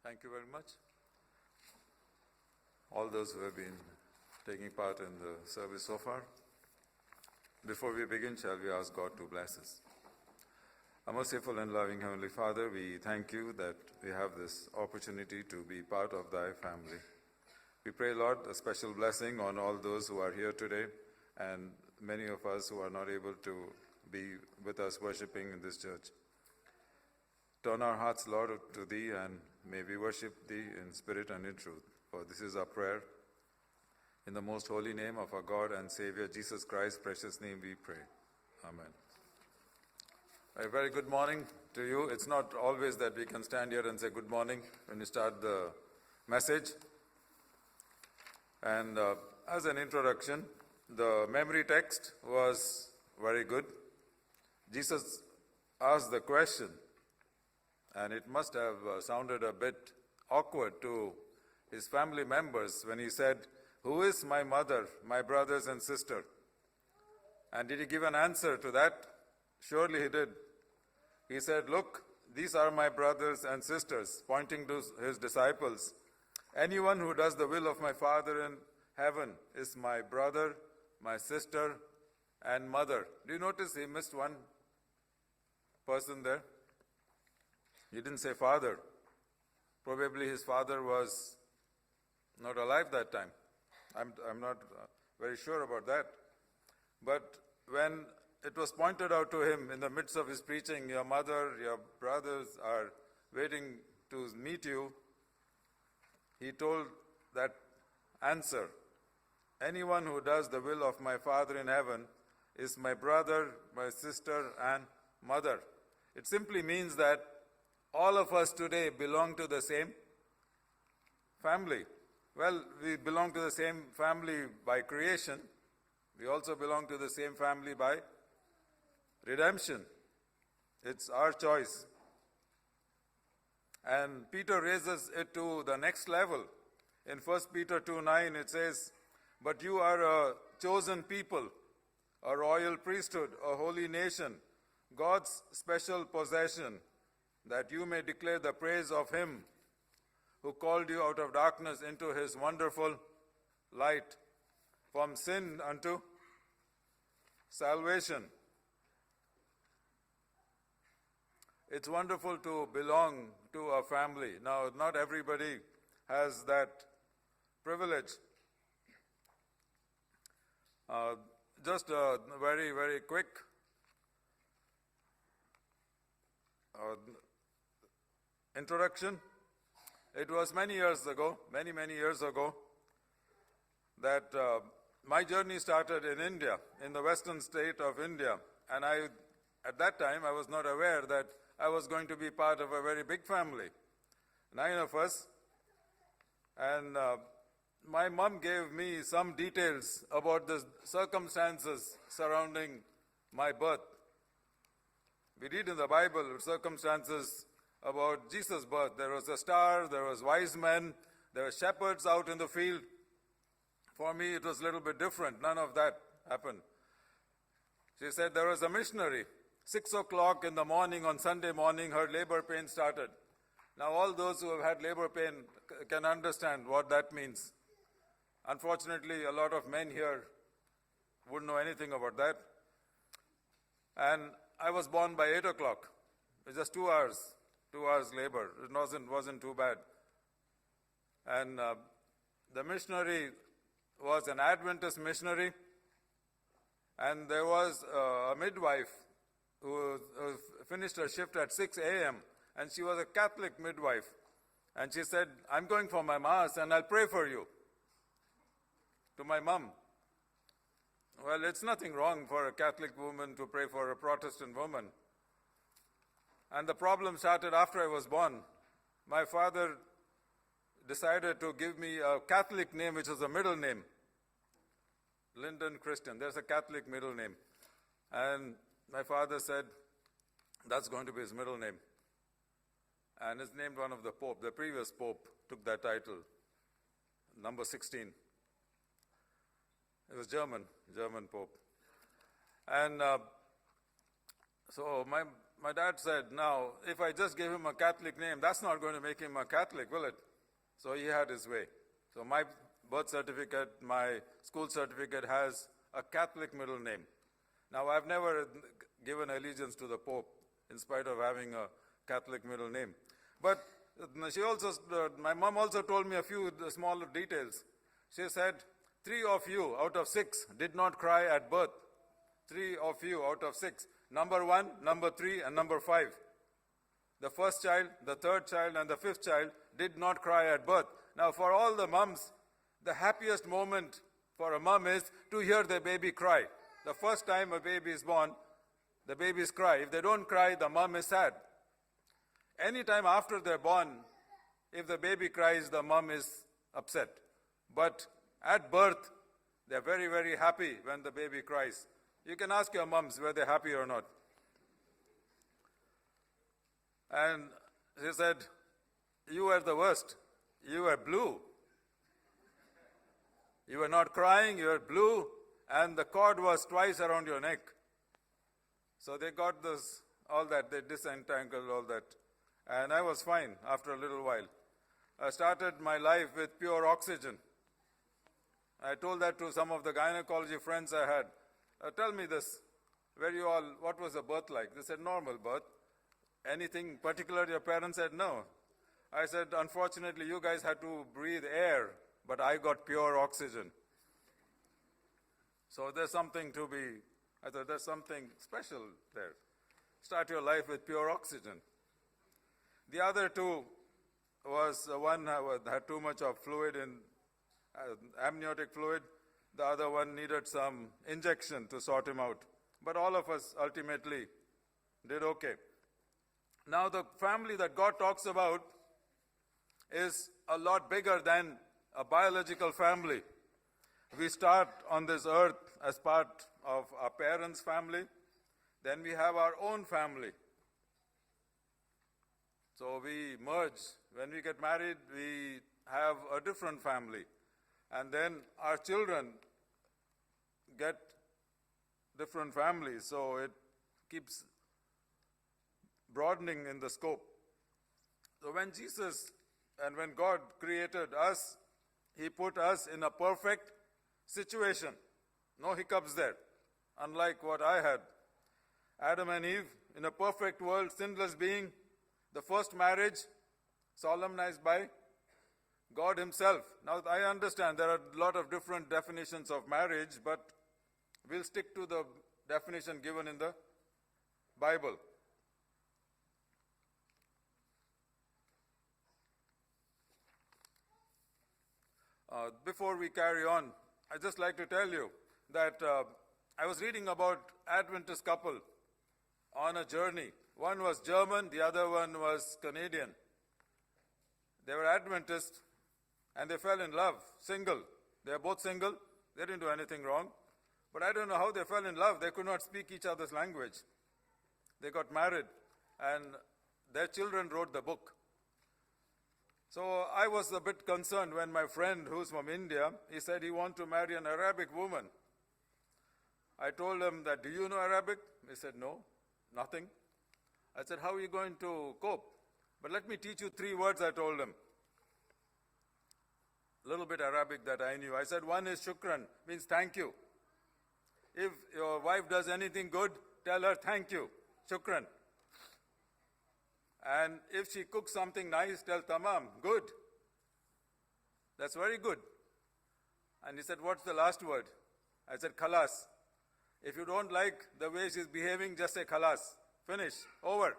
Thank you very much. All those who have been taking part in the service so far. Before we begin, shall we ask God to bless us? Our merciful and loving Heavenly Father, we thank you that we have this opportunity to be part of thy family. We pray, Lord, a special blessing on all those who are here today and many of us who are not able to be with us worshiping in this church. Turn our hearts, Lord, to thee, and may we worship thee in spirit and in truth. For this is our prayer. In the most holy name of our God and Savior, Jesus Christ's precious name we pray. Amen. A very good morning to you. It's not always that we can stand here and say good morning when we start the message. And as an introduction, the memory text was very good. Jesus asked the question, and it must have sounded a bit awkward to his family members when he said, "Who is my mother, my brothers and sister?" And did he give an answer to that? Surely he did. He said, "Look, these are my brothers and sisters," pointing to his disciples. "Anyone who does the will of my Father in heaven is my brother, my sister, and mother." Do you notice he missed one person there? He didn't say father. Probably his father was not alive that time. I'm not very sure about that. But when it was pointed out to him in the midst of his preaching, your mother, your brothers are waiting to meet you, he told that answer. Anyone who does the will of my Father in heaven is my brother, my sister, and mother. It simply means that all of us today belong to the same family. Well, we belong to the same family by creation. We also belong to the same family by redemption. It's our choice. And Peter raises it to the next level. In 1 Peter 2:9 it says, "But you are a chosen people, a royal priesthood, a holy nation, God's special possession, that you may declare the praise of him who called you out of darkness into his wonderful light, from sin unto salvation." It's wonderful to belong to a family. Now, not everybody has that privilege. Just a very, very quick introduction. It was many years ago, many years ago, that my journey started in India, in the western state of India. And at that time, I was not aware that I was going to be part of a very big family, 9 of us. And my mom gave me some details about the circumstances surrounding my birth. We read in the Bible circumstances about Jesus' birth. There was a star, there was wise men, there were shepherds out in the field. For me, it was a little bit different. None of that happened. She said there was a missionary. 6 o'clock in the morning on Sunday morning, her labor pain started. Now, all those who have had labor pain can understand what that means. Unfortunately, a lot of men here wouldn't know anything about that. And I was born by 8 o'clock. It was just 2 hours. 2 hours labor. It wasn't too bad. And the missionary was an Adventist missionary, and there was a midwife who finished her shift at 6 a.m., and she was a Catholic midwife. And she said, "I'm going for my Mass, and I'll pray for you," to my mom. Well, it's nothing wrong for a Catholic woman to pray for a Protestant woman. And the problem started after I was born. My father decided to give me a Catholic name, which was a middle name, Lyndon Christian. There's a Catholic middle name. And my father said, that's going to be his middle name. And it's named one of the Pope. The previous Pope took that title, number 16. It was German Pope. And so my my dad said, now, if I just give him a Catholic name, that's not going to make him a Catholic, will it? So he had his way. So my birth certificate, my school certificate has a Catholic middle name. Now, I've never given allegiance to the Pope, in spite of having a Catholic middle name. But my mom also told me a few smaller details. She said, 3 of you out of 6 did not cry at birth. 3 of you out of 6. Number 1, number 3, and number 5. The first child, the third child, and the 5th child did not cry at birth. Now, for all the mums, the happiest moment for a mum is to hear the baby cry. The first time a baby is born, the babies cry. If they don't cry, the mum is sad. Anytime after they're born, if the baby cries, the mum is upset. But at birth, they're very, very happy when the baby cries. You can ask your mums whether they're happy or not. And she said, you were the worst. You were blue. You were not crying, you were blue, and the cord was twice around your neck. So they got this, all that, they disentangled all that. And I was fine after a little while. I started my life with pure oxygen. I told that to some of the gynecology friends I had. Tell me this, what was the birth like? They said, normal birth. Anything particular your parents said? No. I said, unfortunately, you guys had to breathe air, but I got pure oxygen. So there's something I thought there's something special there. Start your life with pure oxygen. The other two was one had too much of fluid in amniotic fluid. The other one needed some injection to sort him out. But all of us ultimately did okay. Now the family that God talks about is a lot bigger than a biological family. We start on this earth as part of our parents' family. Then we have our own family. So we merge. When we get married, we have a different family. And then our children get different families. So it keeps broadening in the scope. So when God created us, He put us in a perfect situation. No hiccups there. Unlike what I had. Adam and Eve, in a perfect world, sinless being, the first marriage solemnized by God Himself. Now, I understand there are a lot of different definitions of marriage, but we'll stick to the definition given in the Bible. Before we carry on, I'd just like to tell you that I was reading about Adventist couple on a journey. One was German, the other one was Canadian. They were Adventist and they fell in love, single. They are both single. They didn't do anything wrong. But I don't know how they fell in love. They could not speak each other's language. They got married and their children wrote the book. So I was a bit concerned when my friend, who's from India, he said he wanted to marry an Arabic woman. I told him that, do you know Arabic? He said, no, nothing. I said, how are you going to cope? But let me teach you 3 words, I told him. A little bit Arabic that I knew. I said, one is shukran, means thank you. If your wife does anything good, tell her thank you, shukran. And if she cooks something nice, tell tamam, good. That's very good. And he said, what's the last word? I said, khalas. If you don't like the way she's behaving, just say khalas. Finish. Over.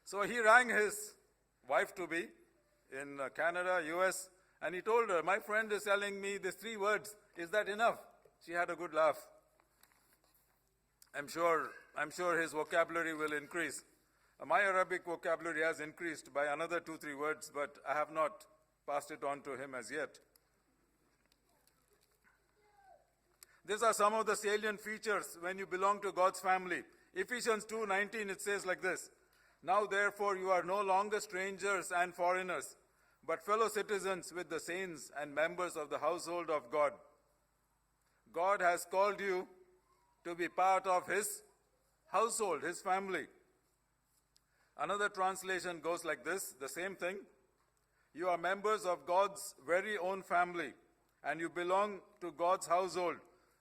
So he rang his wife-to-be in Canada, US, and he told her, my friend is telling me these 3 words. Is that enough? She had a good laugh. I'm sure his vocabulary will increase. My Arabic vocabulary has increased by another 2-3 words, but I have not passed it on to him as yet. These are some of the salient features when you belong to God's family. Ephesians 2:19, it says like this, now therefore you are no longer strangers and foreigners, but fellow citizens with the saints and members of the household of God. God has called you to be part of his household, his family. Another translation goes like this, the same thing. You are members of God's very own family, and you belong to God's household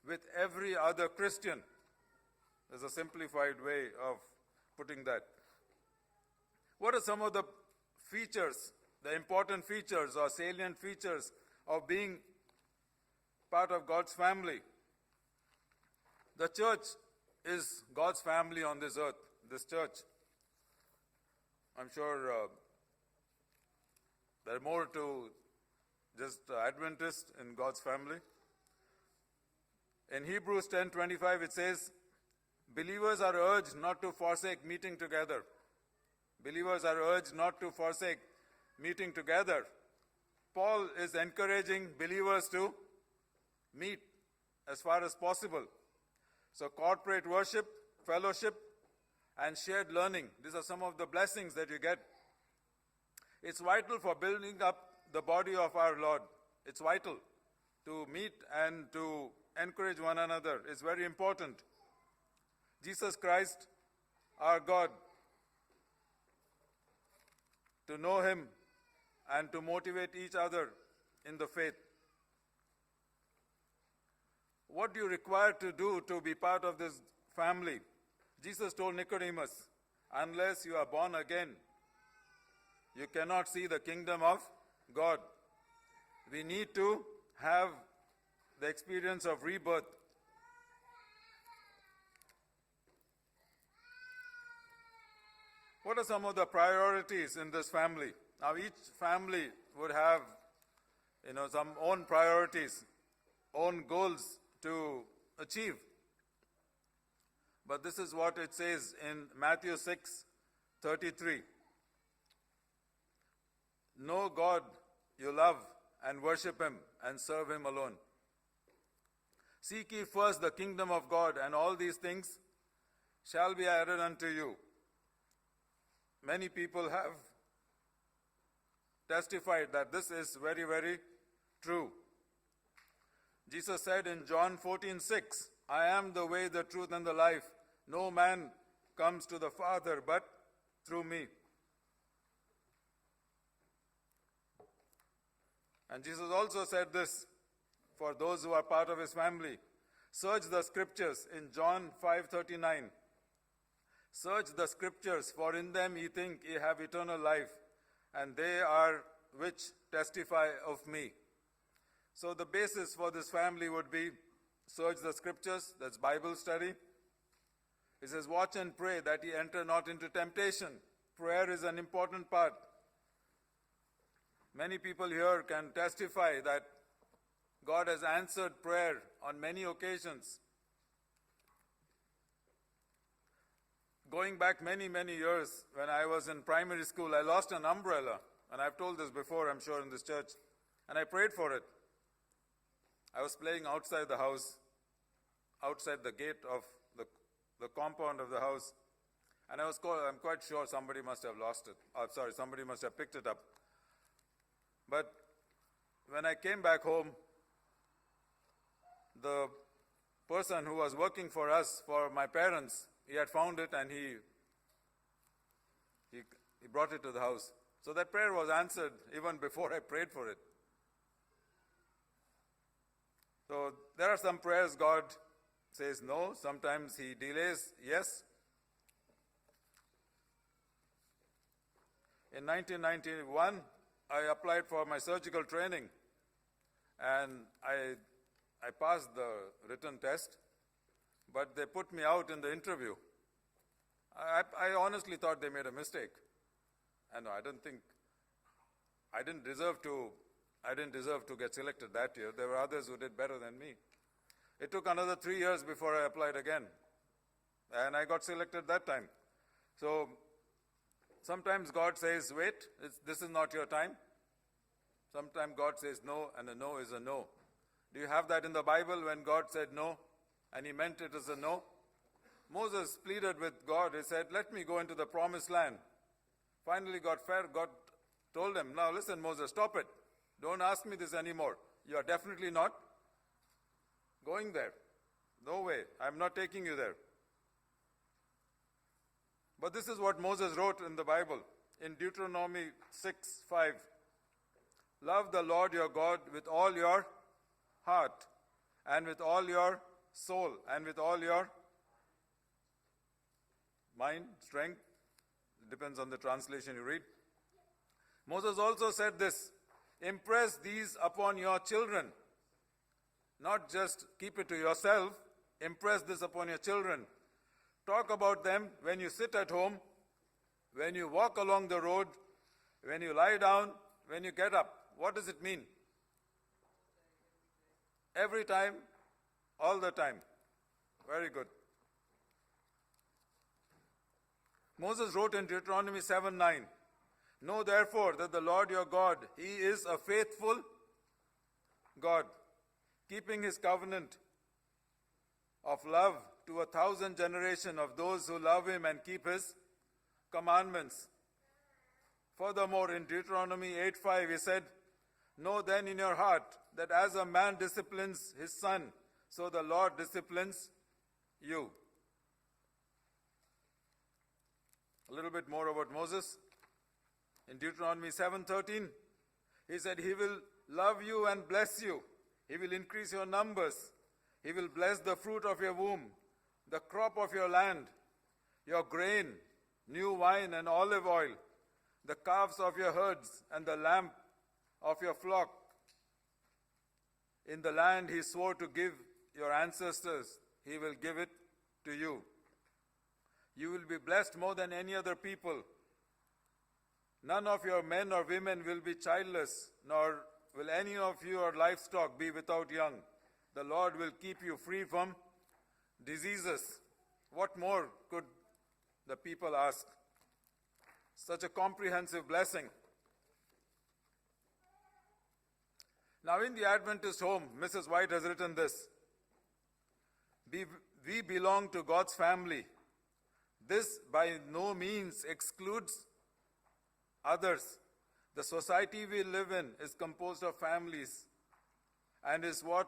with every other Christian. There's a simplified way of putting that. What are some of the features, the important features or salient features of being part of God's family? The church is God's family on this earth, this church. I'm sure there are more to just Adventists in God's family. In Hebrews 10:25 it says, believers are urged not to forsake meeting together. Believers are urged not to forsake meeting together. Paul is encouraging believers to meet as far as possible. So corporate worship, fellowship, and shared learning, these are some of the blessings that you get. It's vital for building up the body of our Lord. It's vital to meet and to encourage one another. It's very important. Jesus Christ, our God, to know him and to motivate each other in the faith. What do you require to do to be part of this family? Jesus told Nicodemus, unless you are born again, you cannot see the kingdom of God. We need to have the experience of rebirth. What are some of the priorities in this family? Now each family would have, some own priorities, own goals to achieve. But this is what it says in Matthew 6:33. Know God you love and worship him and serve him alone. Seek ye first the kingdom of God, and all these things shall be added unto you. Many people have testified that this is very, very true. Jesus said in John 14:6, I am the way, the truth, and the life. No man comes to the Father but through me. And Jesus also said this for those who are part of his family. Search the scriptures in John 5:39. Search the scriptures, for in them ye think ye have eternal life, and they are which testify of me. So the basis for this family would be search the scriptures, that's Bible study. It says, watch and pray that ye enter not into temptation. Prayer is an important part. Many people here can testify that God has answered prayer on many occasions. Going back many, many years, when I was in primary school, I lost an umbrella. And I've told this before, I'm sure, in this church. And I prayed for it. I was playing outside the house, outside the gate of the compound of the house. And I'm quite sure somebody must have lost it. Somebody must have picked it up. But when I came back home, the person who was working for us, for my parents, he had found it and he brought it to the house. So that prayer was answered even before I prayed for it. So there are some prayers God says no. Sometimes he delays yes. In 1991, I applied for my surgical training and I passed the written test, but they put me out in the interview. I honestly thought they made a mistake. And I didn't deserve to get selected that year. There were others who did better than me. It took another 3 years before I applied again. And I got selected that time. So sometimes God says, wait, this is not your time. Sometimes God says no, and a no is a no. Do you have that in the Bible when God said no, and he meant it as a no? Moses pleaded with God. He said, let me go into the promised land. Finally God told him, now listen, Moses, stop it. Don't ask me this anymore. You are definitely not going there. No way. I'm not taking you there. But this is what Moses wrote in the Bible in Deuteronomy 6:5. Love the Lord your God with all your heart and with all your soul and with all your mind, strength. It depends on the translation you read. Moses also said this, impress these upon your children. Not just keep it to yourself, impress this upon your children. Talk about them when you sit at home, when you walk along the road, when you lie down, when you get up. What does it mean? Every time, all the time. Very good. Moses wrote in Deuteronomy 7:9, know therefore that the Lord your God, He is a faithful God, keeping His covenant of love to 1,000 generations of those who love Him and keep His commandments. Furthermore, in Deuteronomy 8:5, He said, know then in your heart that as a man disciplines his son, so the Lord disciplines you. A little bit more about Moses. In Deuteronomy 7:13, he said, He will love you and bless you. He will increase your numbers. He will bless the fruit of your womb, the crop of your land, your grain, new wine and olive oil, the calves of your herds and the lamb of your flock. In the land He swore to give your ancestors, He will give it to you. You will be blessed more than any other people. None of your men or women will be childless, nor will any of your livestock be without young. The Lord will keep you free from diseases. What more could the people ask? Such a comprehensive blessing. Now in the Adventist home, Mrs. White has written this. We belong to God's family. This by no means excludes others. The society we live in is composed of families and is what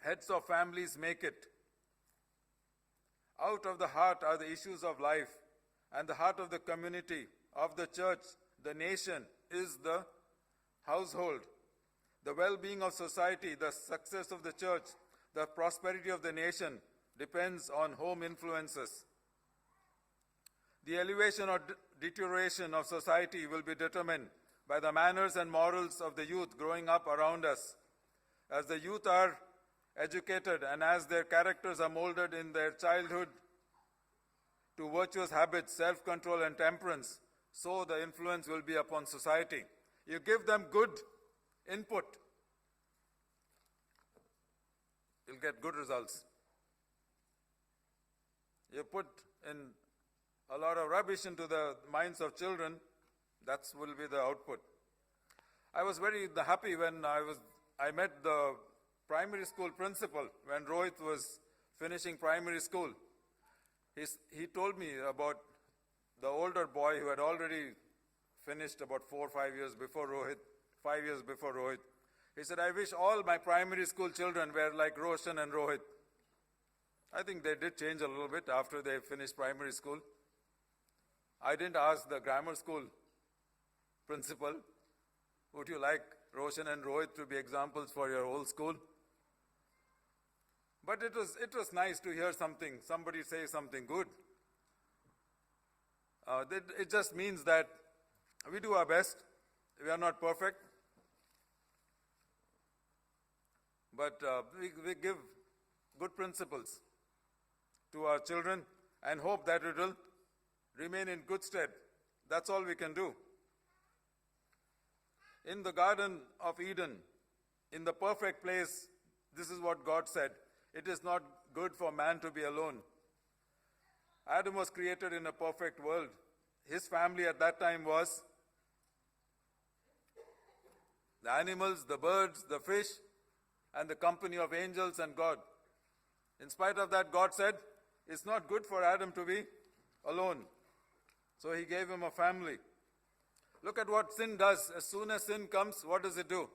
heads of families make it. Out of the heart are the issues of life, and the heart of the community, of the church, the nation, is the household. The well-being of society, the success of the church, the prosperity of the nation depends on home influences. The elevation or deterioration of society will be determined by the manners and morals of the youth growing up around us. As the youth are educated and as their characters are molded in their childhood to virtuous habits, self-control and temperance, so the influence will be upon society. You give them good input, you'll get good results. You put in a lot of rubbish into the minds of children, that will be the output. I was very happy when I met the primary school principal when Rohit was finishing primary school. He told me about the older boy who had already finished about 4 or 5 years before Rohit, 5 years before Rohit. He said, I wish all my primary school children were like Roshan and Rohit. I think they did change a little bit after they finished primary school. I didn't ask the grammar school principal, would you like Roshan and Rohit to be examples for your whole school? But it was nice to hear somebody say something good. It just means that we do our best. We are not perfect. But we give good principles to our children and hope that it will remain in good stead. That's all we can do. In the Garden of Eden, in the perfect place, this is what God said. It is not good for man to be alone. Adam was created in a perfect world. His family at that time was the animals, the birds, the fish, and the company of angels and God. In spite of that, God said, it's not good for Adam to be alone. So He gave him a family. Look at what sin does. As soon as sin comes, what does it do?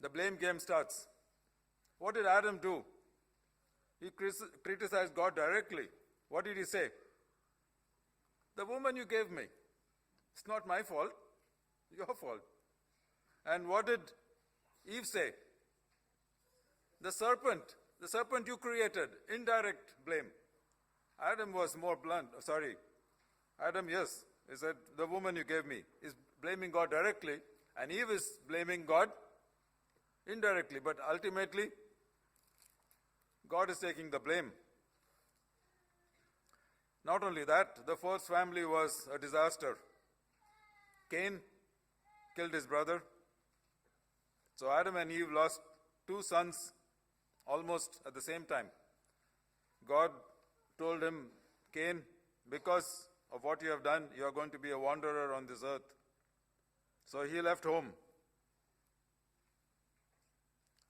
The blame game starts. What did Adam do? He criticized God directly. What did he say? The woman you gave me. It's not my fault. Your fault. And what did Eve say? The serpent you created. Indirect blame. Adam was more blunt. Sorry. Adam, yes. He said, the woman you gave me. Is blaming God directly. And Eve is blaming God indirectly. But ultimately, God is taking the blame. Not only that, the first family was a disaster. Cain killed his brother. So Adam and Eve lost 2 sons almost at the same time. God told him, Cain, because of what you have done, you are going to be a wanderer on this earth. So he left home.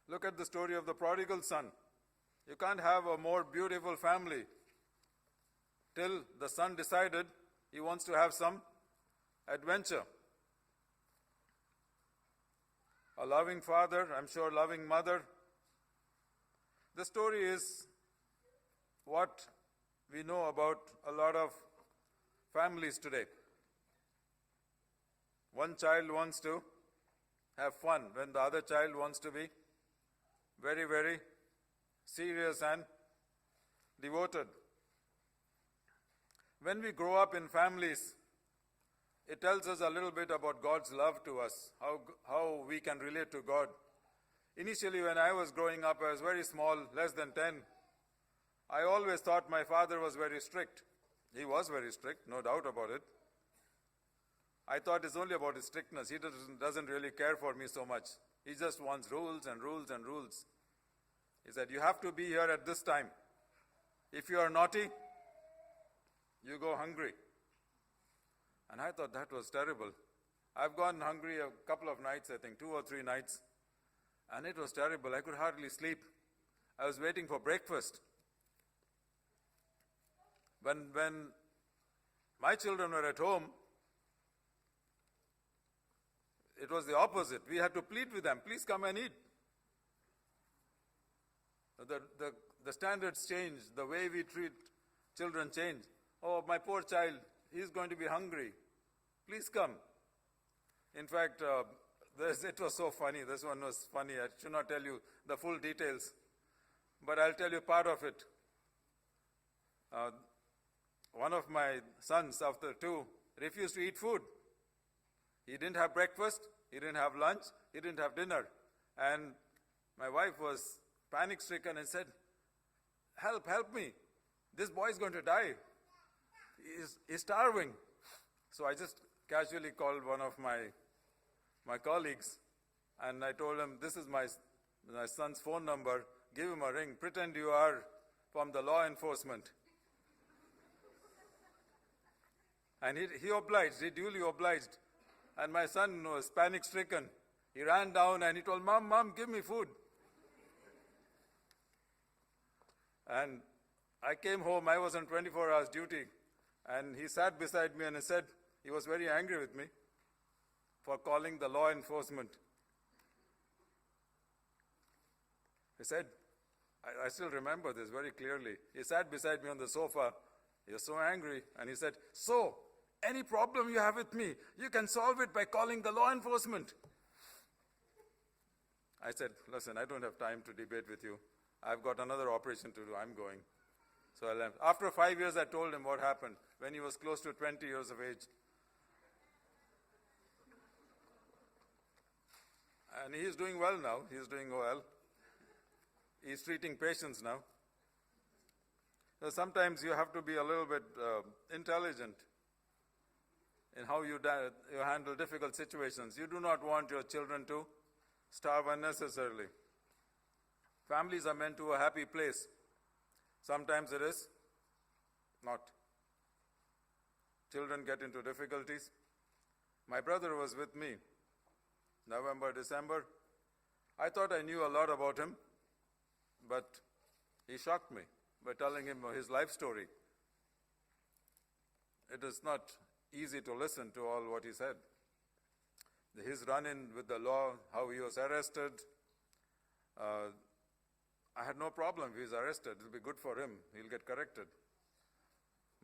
Look at the story of the prodigal son. You can't have a more beautiful family till the son decided he wants to have some adventure. A loving father, I'm sure loving mother. The story is what we know about a lot of families today. One child wants to have fun when the other child wants to be very, very serious and devoted. When we grow up in families, it tells us a little bit about God's love to us, how we can relate to God. Initially, when I was growing up, I was very small, less than 10. I always thought my father was very strict. He was very strict, no doubt about it. I thought it's only about his strictness. He doesn't really care for me so much. He just wants rules and rules and rules. He said, you have to be here at this time. If you are naughty, you go hungry. And I thought that was terrible. I've gone hungry a couple of nights, I think, 2 or 3 nights. And it was terrible. I could hardly sleep. I was waiting for breakfast. When my children were at home, it was the opposite. We had to plead with them, please come and eat. The standards change, the way we treat children change. Oh, my poor child, he's going to be hungry. Please come. In fact, it was so funny. This one was funny. I should not tell you the full details, but I'll tell you part of it. One of my sons, after 2, refused to eat food. He didn't have breakfast, he didn't have lunch, he didn't have dinner. And my wife was panic-stricken and said, help me. This boy is going to die. He's starving. So I just casually called one of my colleagues, and I told him, this is my son's phone number. Give him a ring. Pretend you are from the law enforcement. And he obliged. He duly obliged. And my son was panic-stricken. He ran down and he told, Mom, give me food. And I came home. I was on 24 hours duty. And he sat beside me and he said, he was very angry with me for calling the law enforcement. He said, I still remember this very clearly. He sat beside me on the sofa. He was so angry. And he said, so, any problem you have with me, you can solve it by calling the law enforcement. I said, listen, I don't have time to debate with you. I've got another operation to do. I'm going. So I left. After 5 years, I told him what happened when he was close to 20 years of age. And he's doing well now. He's doing well. He's treating patients now. So sometimes you have to be a little bit intelligent in how you handle difficult situations. You do not want your children to starve unnecessarily. Families are meant to a happy place. Sometimes it is not. Children get into difficulties. My brother was with me, November, December. I thought I knew a lot about him, but he shocked me by telling him his life story. It is not easy to listen to all what he said. His run-in with the law, how he was arrested, I had no problem if he's arrested. It'll be good for him. He'll get corrected.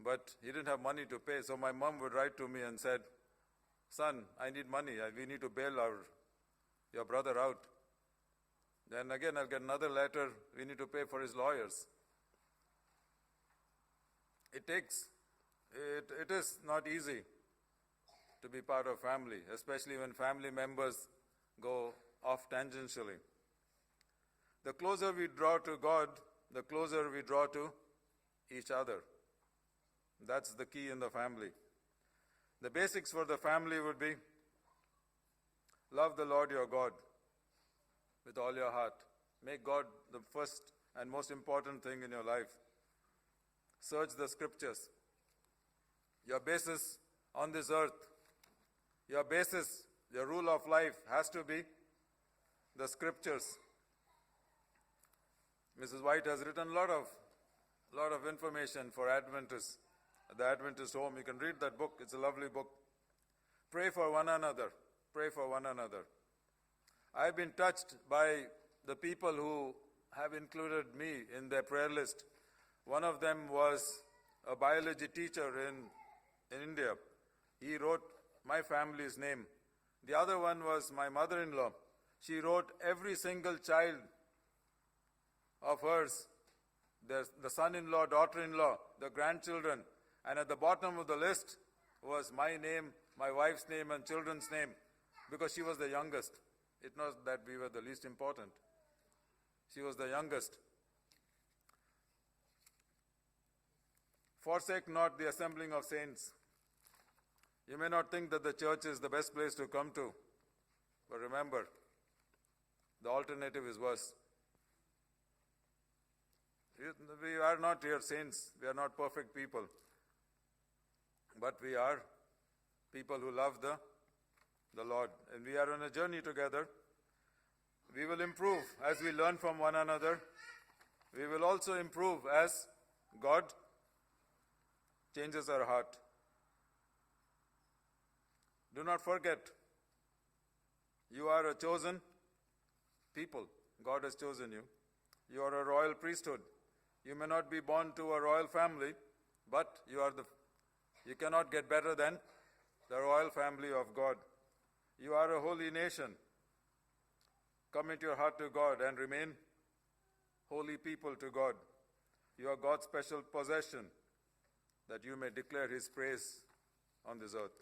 But he didn't have money to pay, so my mom would write to me and said, son, I need money. We need to bail your brother out. Then again, I'll get another letter. We need to pay for his lawyers. It is not easy to be part of family, especially when family members go off tangentially. The closer we draw to God, the closer we draw to each other. That's the key in the family. The basics for the family would be love the Lord your God with all your heart. Make God the first and most important thing in your life. Search the scriptures. Your basis on this earth, your basis, your rule of life has to be the scriptures. Mrs. White has written a lot of information for Adventists. At the Adventist home, you can read that book. It's a lovely book. Pray for one another. Pray for one another. I've been touched by the people who have included me in their prayer list. One of them was a biology teacher in India. He wrote my family's name. The other one was my mother-in-law. She wrote every single child of hers, the son-in-law, daughter-in-law, the grandchildren. And at the bottom of the list was my name, my wife's name, and children's name, because she was the youngest. It's not that we were the least important. She was the youngest. Forsake not the assembling of saints. You may not think that the church is the best place to come to, but remember, the alternative is worse. We are not here saints. We are not perfect people. But we are people who love the Lord. And we are on a journey together. We will improve as we learn from one another. We will also improve as God changes our heart. Do not forget, you are a chosen people. God has chosen you. You are a royal priesthood. You may not be born to a royal family, but you cannot get better than the royal family of God. You are a holy nation. Commit your heart to God and remain holy people to God. You are God's special possession, that you may declare His praise on this earth.